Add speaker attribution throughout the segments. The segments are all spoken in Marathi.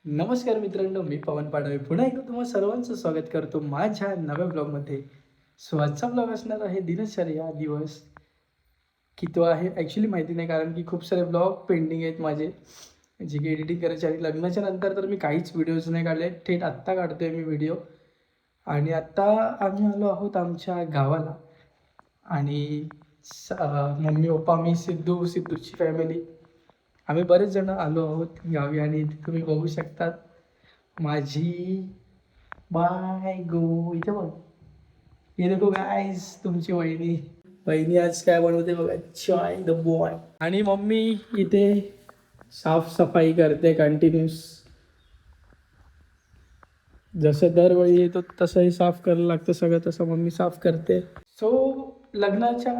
Speaker 1: नमस्कार मित्रांनो, मी पवन पाडवे पुन्हा एकदा तुम्हा सर्वांचं स्वागत करतो माझ्या नव्या ब्लॉगमध्ये. सो आजचा ब्लॉग असणार आहे दिनचर्या दिवस. की तो आहे ॲक्च्युली माहिती नाही, कारण की खूप सारे ब्लॉग पेंडिंग आहेत माझे, जे की एडिटिंग करायचे आहे. लग्नाच्या नंतर तर मी काहीच व्हिडिओज नाही काढले, थेट आत्ता काढतोय मी व्हिडिओ. आणि आत्ता आम्ही आलो आहोत आमच्या गावाला. आणि मम्मी पप्पा मी सिद्धूची फॅमिली आम्ही बरेच जण आलो आहोत गावी. आणि इथे तुम्ही बघू शकतात माझी बायको. इथे बघ, हे देखो गाईज, तुमची वहिनी आज काय बनवते बघा, चाय द बॉय. आणि मम्मी इथे साफसफाई करते कंटिन्यूस. जसं दरवेळी येतो तसंही साफ करायला लागतं सगळं, तसं मम्मी साफ करते. सो लग्नाच्या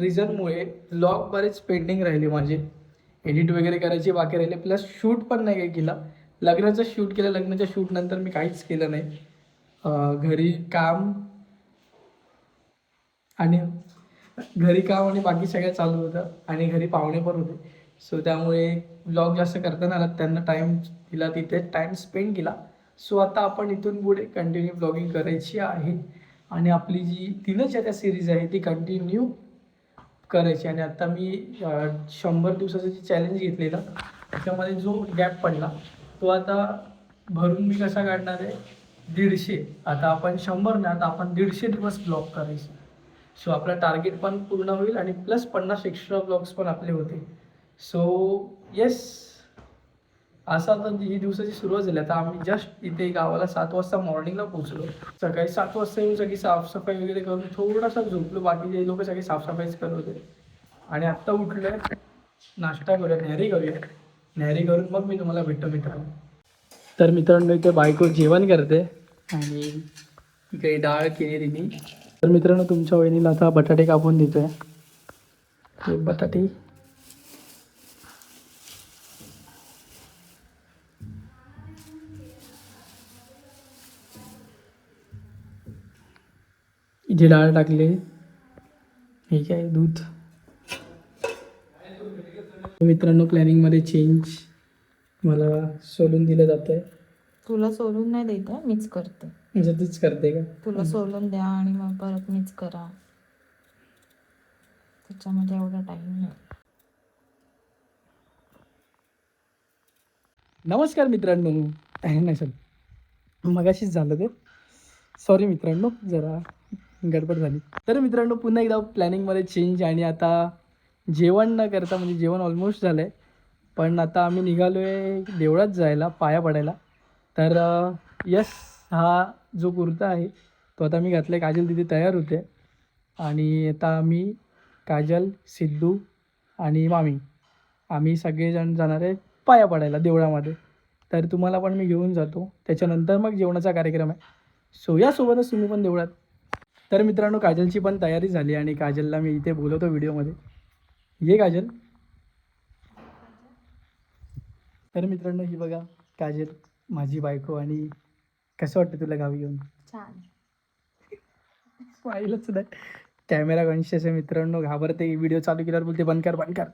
Speaker 1: रिझनमुळे व्लॉग बरेच पेंडिंग राहिले माझे, एडिट वगैरे करायचे बाकी राहिले, प्लस शूट पण नाही काही केला. लग्नाचं शूट केलं, लग्नाच्या शूटनंतर मी काहीच केलं नाही. आणि घरी काम आणि बाकी सगळं चालू होतं, आणि घरी पाहुणे पण होते. सो त्यामुळे ब्लॉग जास्त करता नाही आला, त्यांना टाईम दिला, तिथे टाईम स्पेंड केला. सो आता आपण इथून पुढे कंटिन्यू ब्लॉगिंग करायची आहे, आणि आपली जी दिनचर्या सिरीज आहे ती कंटिन्यू करायची. आणि आता मी 100 दिवसाचं जे चॅलेंज घेतलेलं, त्याच्यामध्ये जो गॅप पडला तो आता भरून मी कसा काढणार आहे, 150. आता आपण 100 नाही, आता आपण 150 दिवस ब्लॉग करायचे. सो आपलं टार्गेट पण पूर्ण होईल, आणि प्लस 50 एक्स्ट्रा ब्लॉग्स पण आपले होते. सो येस, असं आता ही दिवसाची सुरुवात झाली. आता आम्ही जस्ट इथे गावाला 7 वाजता मॉर्निंगला पोहोचलो. सकाळी 7 वाजता येऊन सगळी साफसफाई वगैरे करून थोडासा झोपलो, बाकीचे लोक सगळी साफसफाईच करत होते. आणि आत्ता उठलो, नाश्ता करूया, न्याहारी करून मग मी तुम्हाला भेटतो मित्रांनो. तर मित्रांनो, इथे बायको जेवण करते, आणि इकडे डाळ केली तिने. तर मित्रांनो, तुमच्या वहिनीला आता बटाटे कापून देतोय. हे बटाटे इथे डाळ टाकले, हे काय दूध. मित्रांनो, प्लॅनिंगमध्ये चेंज, मला सोलून दिलं जातं आहे.
Speaker 2: तुला सोलून नाही देत आहे, मीच करते.
Speaker 1: म्हणजे तूच करते का?
Speaker 2: तुला सोलून द्या आणि मग परत मीच करा, त्याच्यामध्ये एवढा टाइम नाही.
Speaker 1: नमस्कार मित्रांनो. नाही सर, मगाशीच झालं ते, सॉरी मित्रांनो, जरा गडबड झाली. तर मित्रांनो, पुन्हा एकदा प्लॅनिंगमध्ये चेंज. आणि आता जेवण न करता, म्हणजे जेवण ऑलमोस्ट झालं आहे, पण आता आम्ही निघालो आहे देवळात जायला, पाया पडायला. तर यस, हा जो कुर्ता आहे तो आता मी घातला आहे. काजल तिथे तयार होते, आणि आता आम्ही, काजल, सिद्धू आणि मामी, आम्ही सगळेजण जाणार आहे पाया पडायला देवळामध्ये. तर तुम्हाला पण मी घेऊन जातो, त्याच्यानंतर मग जेवणाचा कार्यक्रम आहे. सो यासोबतच तुम्ही पण देवळात. तर मित्रांनो, काजलची पण तयारी झाली, आणि काजलला मी इथे बोलवतो व्हिडिओमध्ये. ये काजल. तर मित्रांनो, ही बघा काजल, माझी बायको. आणि कसं वाटतं तुला गावी येऊन?
Speaker 2: छान.
Speaker 1: पाहिलंच नाही, कॅमेरा कॉन्शियस आहे मित्रांनो, घाबरते. व्हिडिओ चालू केल्यावर बोलते बंद कर.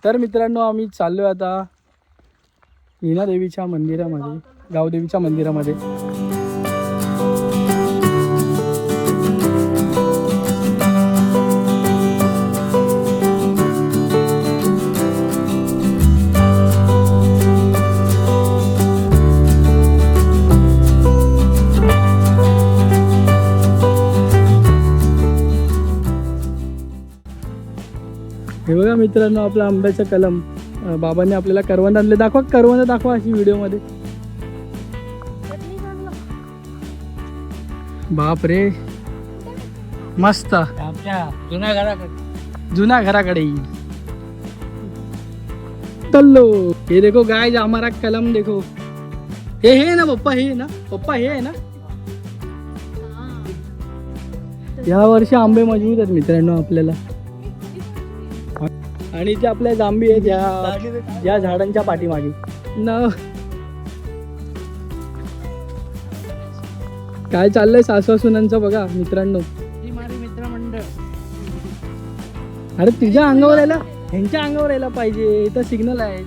Speaker 1: तर मित्रांनो, आम्ही चाललो आता नीना देवीच्या मंदिरामध्ये, गावदेवीच्या मंदिरामध्ये. हे बघा मित्रांनो, आपला आंब्याचा कलम. बाबांनी आपल्याला करवंद आणले. करवंद दाखवा अशी व्हिडिओमध्ये. बाप रे, मस्त.
Speaker 3: आमच्या
Speaker 1: जुन्या घराकडे तल्लो. हे देखो गाइस, हमारा कलम देखो. हे ना पप्पा, हे आहे ना. या वर्षी आंबे मजबूत आहेत मित्रांनो आपल्याला. आणि ते आपल्या जांभी आहेत या झाडांच्या पाठीमागे न. काय चाललंय सासू-सुनांचं बघा मित्रांनो.
Speaker 3: मित्रमंडळ.
Speaker 1: अरे तुझ्या अंगावर यायला, ह्यांच्या अंगावर यायला पाहिजे, इथं सिग्नल आहे.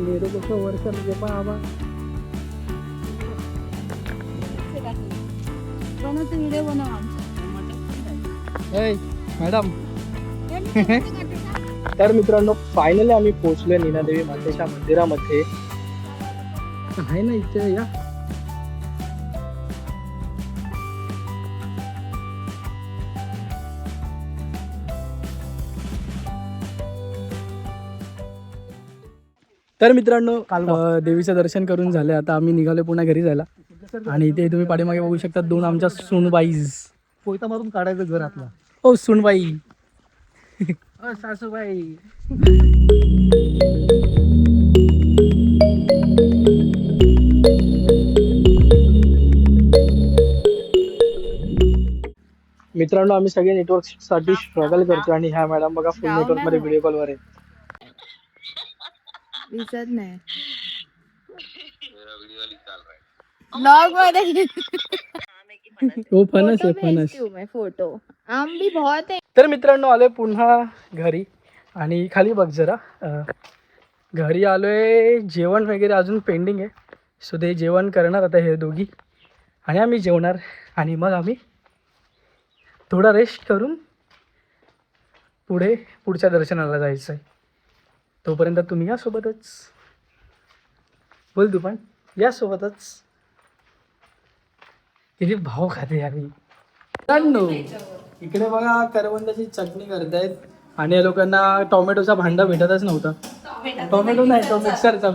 Speaker 1: लेरो कसं वर करते बाबा.
Speaker 2: बनवतो व्हिडिओ बनव
Speaker 1: मॅडम. तर मित्रांनो फायनली आम्ही पोहोचलोय नीनादेवी मातेच्या मंदिरामध्ये. आहे ना इथे या. तर मित्रांनो देवीचं दर्शन करून झालं. आता आम्ही निघालो पुन्हा घरी जायला. आणि इथे तुम्ही पाठीमागे बघू शकता 2 आमच्या सुनबाईज.
Speaker 3: पोयता मारून काढायचं घर आपला.
Speaker 1: ओ सुनबाई.
Speaker 3: सासूबाई.
Speaker 1: मित्रांनो आम्ही सगळे नेटवर्क साठी स्ट्रगल करतो आणि ह्या मॅडम बघा फुल नेटवर्क मध्ये व्हिडिओ कॉल वर आहे.
Speaker 2: दिसत नाही ब्लॉग मध्ये.
Speaker 1: हो फणस आहे फणस.
Speaker 2: फोटो आम भी बहुत है.
Speaker 1: तर मित्रांनो आलोय पुन्हा घरी. आणि खाली बघ जरा. घरी आलोय. जेवण वगैरे अजून पेंडिंग आहे. सो ते जेवण करणार आता हे दोघी आणि आम्ही जेवणार. आणि मग आम्ही थोडा रेस्ट करून पुढच्या दर्शनाला जायचं आहे. तोपर्यंत तुम्ही या सोबतच. बोल तू पण या सोबतच. किती भाव खाते आम्ही. इकडे बघा करवंदाची चटणी करतायत. आणि या लोकांना टोमॅटोचा भांडा भेटतच नव्हता. टोमॅटो नाही तो मिक्सरचा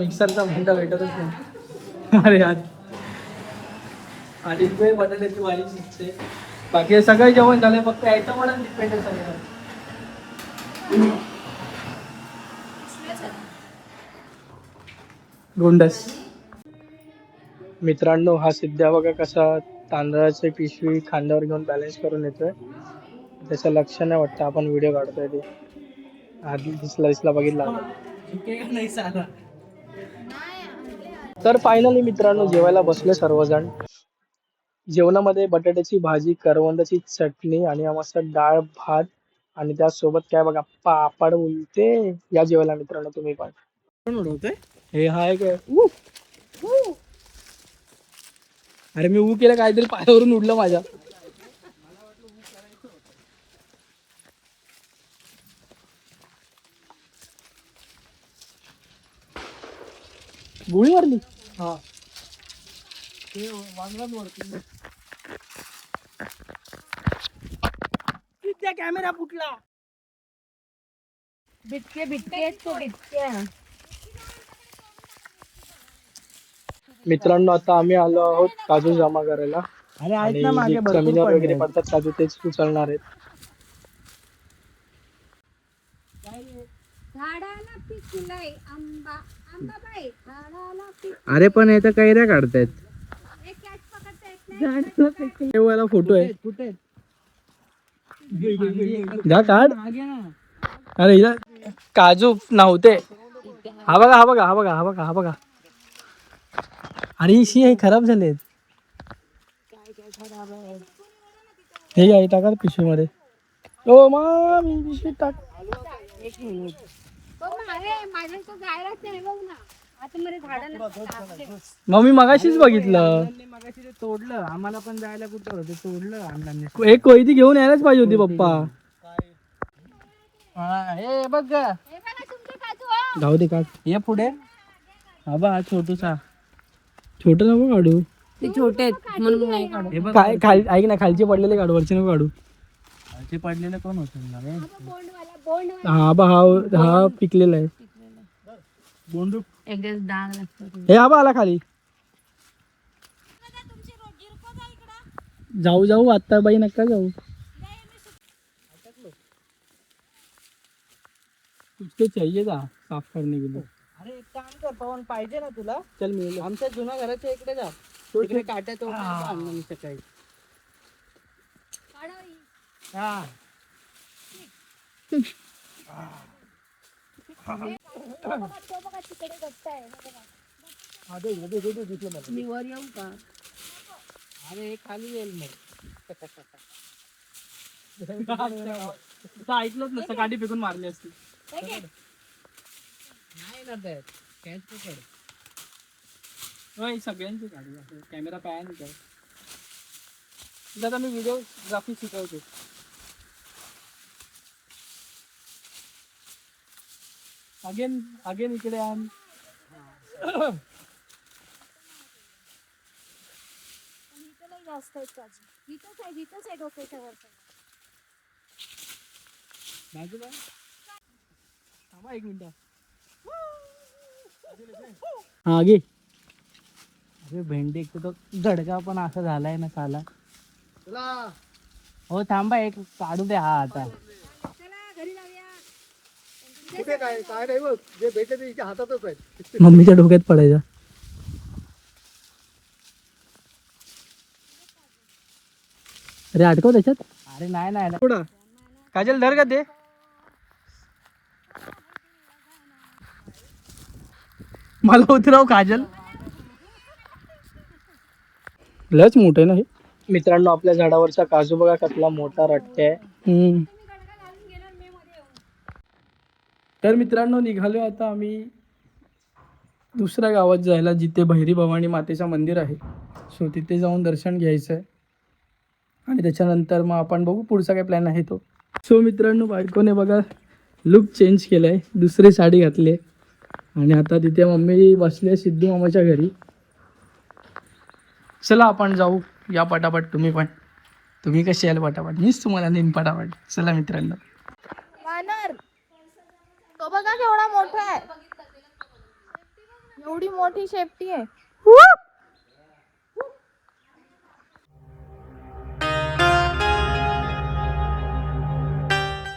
Speaker 1: भांडा भेटतच नाही. अरे यार. आणि इथे बटाट्याची भाजी शिजते. बाकी सगळं जेवण झालं. फक्त आयटमवर डिपेंड आहे सगळं. गोंडस. मित्रांनो हा सिद्ध्या बघा कसा तांदळाची पिशवी खांद्यावर घेऊन बॅलन्स करून येतोय. त्याचं लक्ष नाही वाटतं आपण व्हिडिओ काढतोय ते. आधी दिसला बघितला. तर फायनली मित्रांनो जेवायला बसले सर्वजण. जेवणामध्ये बटाट्याची भाजी, करवंदाची चटणी आणि मस्त डाळ भात आणि त्यासोबत काय बघा पापड उलते. या जेवायला मित्रांनो तुम्ही पण. हे हाय काय. अरे मी केलं काहीतरी पायावरून उडलं माझ्या. गोळी मारली. हा कॅमेरा फुटला.
Speaker 2: बिटके बिटके बिटके.
Speaker 1: मित्रांनो आता आम्ही आलो आहोत काजू जमा करायला.
Speaker 3: अरे
Speaker 1: आणि
Speaker 3: आहेत ना मागे
Speaker 1: जे
Speaker 3: भरपूर
Speaker 1: जमिनीवर
Speaker 3: पडले
Speaker 1: वगैरे
Speaker 3: आहेत.
Speaker 1: पडतात काजू तेच उचलणार आहेत.
Speaker 4: झाडाला पिकलाय आंबा आंबा बाई झाडाला पिक.
Speaker 3: अरे पण याचा कैऱ्या काढतायत.
Speaker 4: एक कॅच पकडता येत नाही.
Speaker 1: वाला फोटो आहे.
Speaker 3: कुठे
Speaker 1: जा काढ.
Speaker 3: मागे ना.
Speaker 1: अरे हिला काजू नव्हते. हा बघा हा बघा हा बघा हा बघा हा बघा. अरे हे खराब झालेत. हे आहे टाका पिशवीमध्ये. ओ मी पिशवीत टाक.
Speaker 4: माझ्या तो जायलाच नाही बघ ना. आता मला झाडाला
Speaker 1: मग मी मगाशीच बघितलं.
Speaker 3: मगाशी ते तोडलं. आम्हाला पण जायला कुठं होतं तोडलं अण्णांनी.
Speaker 1: एक कोयती घेऊन यायलाच पाहिजे होती पप्पा.
Speaker 3: हे बघ ग.
Speaker 4: हे बघा तुमचे काजू हो.
Speaker 1: जाऊ दे काढ.
Speaker 3: ये पुढे. हा बा छोटूसा.
Speaker 1: छोट नको काढू.
Speaker 2: ते छोटे आहेत म्हणून नाही काढत.
Speaker 3: हे बघ
Speaker 1: काय ऐक ना खालचे पडलेले काढू वरचे नको काढू.
Speaker 3: खालचे पडलेलं कोण होतं ना रे.
Speaker 4: बोंडवाला
Speaker 1: हा बा हा पिकलेला आहे.
Speaker 3: बोंडू.
Speaker 2: एक दिवस डाळ लागतो.
Speaker 1: हे हा बा आला खाली. जाऊ आता बाई नका जाऊ. कुछ चाहिए था साफ करने के लिए.
Speaker 3: अरे एक काम कर पवन पाहिजे ना तुला.
Speaker 1: चल मी
Speaker 3: आमच्या जुन्या घराच्या इकडे जा. तिकडे काट्या तो आणलं मी सकाळी. हा
Speaker 2: मी वर येऊ का.
Speaker 3: अरे एक खाली येईल मग.
Speaker 1: ऐकलंच नसतं गाडी फेकून मारली असती.
Speaker 3: नाही ना ते. कॅच पकड.
Speaker 1: होय सगळ्यांची गाडी असं कॅमेरा पॅन कर. आता मी व्हिडिओग्राफी शिकवतो. अगेन इकडे आण.
Speaker 4: इथं लई जास्त आहेत काजू. इथंच आहे डोक्याच्या वरचं.
Speaker 1: बाजूला थांबा 1 मिनिट.
Speaker 3: हा घे. अरे भेंडी एक तो झडका पण असा झालाय ना साला. हो थांबा एक काढू दे हा आता.
Speaker 4: चला घरी जाऊया.
Speaker 5: कुठे काय काय नाही बघ जे भेटले ते हिच्या हातातच आहे.
Speaker 1: मम्मीच्या डोक्यात पडायचा. अरे अडकव त्याच्यात.
Speaker 3: अरे नाही नाही
Speaker 1: पुढं काजल धर का ते. मला उतराव काजल. लयच मोठे ना हे. मित्रांनो आपल्या झाडावरचा काजू बघा कसला मोठा रट्टे आहे. तर मित्रांनो निघालो आता आम्ही दुसऱ्या गावात जायला जिथे भैरी भवानी मातेचं मंदिर आहे. सो तिथे जाऊन दर्शन घ्यायचं आहे आणि त्याच्यानंतर मग आपण बघू पुढचा काय प्लॅन आहे तो. सो मित्रांनो बायकोने बघा लुक चेंज केला आहे. दुसरी साडी घातली आहे आणि आता तिथे मम्मी बसली आहे सिद्धू मामाच्या घरी. चला आपण जाऊ या पटापट. तुम्ही कशी याल पटापट. मीच तुम्हाला नेईन पटापट. चला मित्रांनो.
Speaker 2: वानर तो बघा केवढा मोठा आहे. एवढी मोठी शेपटी आहे.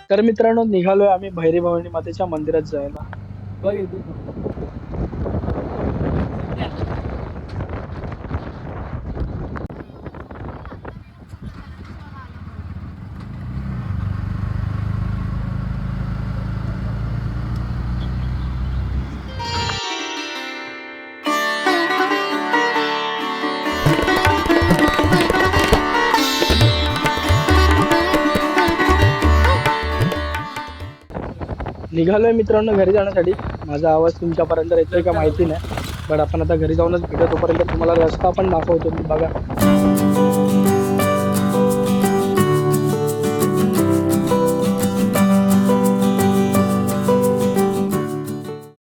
Speaker 1: तर मित्रांनो निघालोय आम्ही भैरी भवानी मातेच्या मंदिरात जायला. बघ इथे. निघालोय मित्रांनो घरी जाण्यासाठी. माझा आवाज तुमच्यापर्यंत येतोय का माहिती नाही, बट आपण आता घरी जाऊनच भेटू. तोपर्यंत तुम्हाला रस्ता पण दाखवतो मी. बघा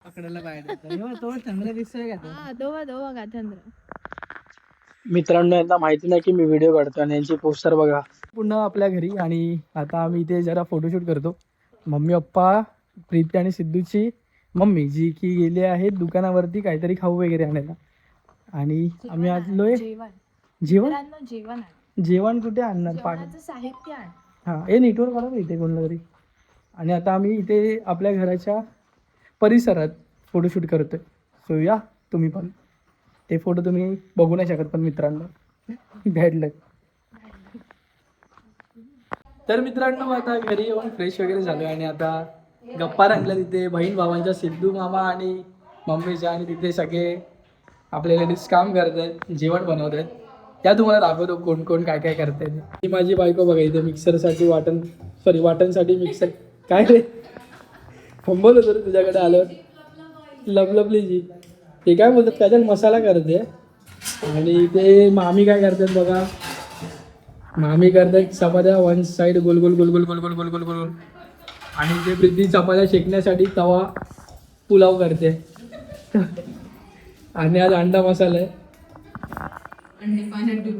Speaker 3: पकडायला पाहिजे. तो चंद्र दिसतोय का तो?
Speaker 2: हा दो बघा चंद्र.
Speaker 1: मित्रांनो यांना माहिती नाही की मी व्हिडिओ काढतो आणि यांची पोस्टर बघा. पुन्हा आपल्या घरी आणि आता आम्ही इथे जरा फोटोशूट करतो. मम्मी पप्पा प्रीती आणि सिद्धूची मम्मी जी की गेली आहे दुकानावरती काहीतरी खाऊ वगैरे आणायला. आणि आम्ही आलोय
Speaker 2: जेवण
Speaker 1: जेवण
Speaker 2: जेवण
Speaker 1: जेवण कुठे आणणार. पाणी
Speaker 2: साहित्य आण.
Speaker 1: हां हे नेटवर्क करा इथे कोणला तरी. आणि आता आम्ही इथे आपल्या घराच्या परिसरात फोटोशूट करतोय. सो या तुम्ही पण. ते फोटो तुम्ही बघू नाही शकत पण मित्रांनो भेटलं. तर मित्रांनो आता घरी येऊन फ्रेश वगैरे झालो आणि आता गप्पा रंगल्या तिथे बहीण भावांच्या. सिद्धू मामा आणि मम्मीच्या आणि तिथे सगळे आपले लेडीज काम करत आहेत, जेवण बनवत आहेत. त्या तुम्हाला दाखवतो कोण कोण काय काय करत आहेत. ही माझी बायको बघा इथे मिक्सरसाठी वाटणसाठी मिक्सर. काय रे फंबल होतं रे तुझ्याकडे आल्यावर. लपलपली जी ते काय बोलतात काय मसाला करते. आणि ते मामी काय करतात बघा. मामी करतात चपात्या वन साईड गोल गोल गोल गोल गोल गोल गोल गोल गोल. आणि ते प्रीती चपात्या शेकण्यासाठी तवा पुलाव करते. आणि आज अंडा मसाला आहे.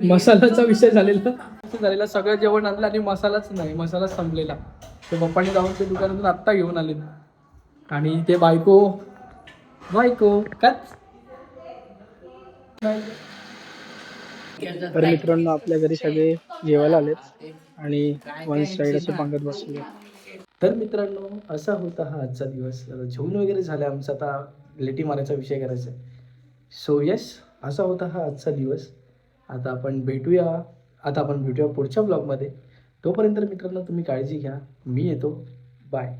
Speaker 1: मसाल्याचा विषय झालेला सगळं जेवण आणलं आणि मसालाच नाही. मसालाच संपलेला. ते पप्पाने जाऊन ते दुकानातून आत्ता घेऊन आले. आणि ते बायको काच. तर मित्रांनो आपल्या घरी सगळे जेवायला आलेत आणि वन साईड असे पांगत बसले. तर मित्रांनो असा होता हा आजचा दिवस. जेवण वगैरे झालं आमचं. आता लेटी मारायचा विषय करायचा आहे. सो येस असा होता हा आजचा दिवस. आता आपण भेटूया पुढच्या ब्लॉगमध्ये. तोपर्यंत मित्रांनो तुम्ही काळजी घ्या. मी येतो. बाय.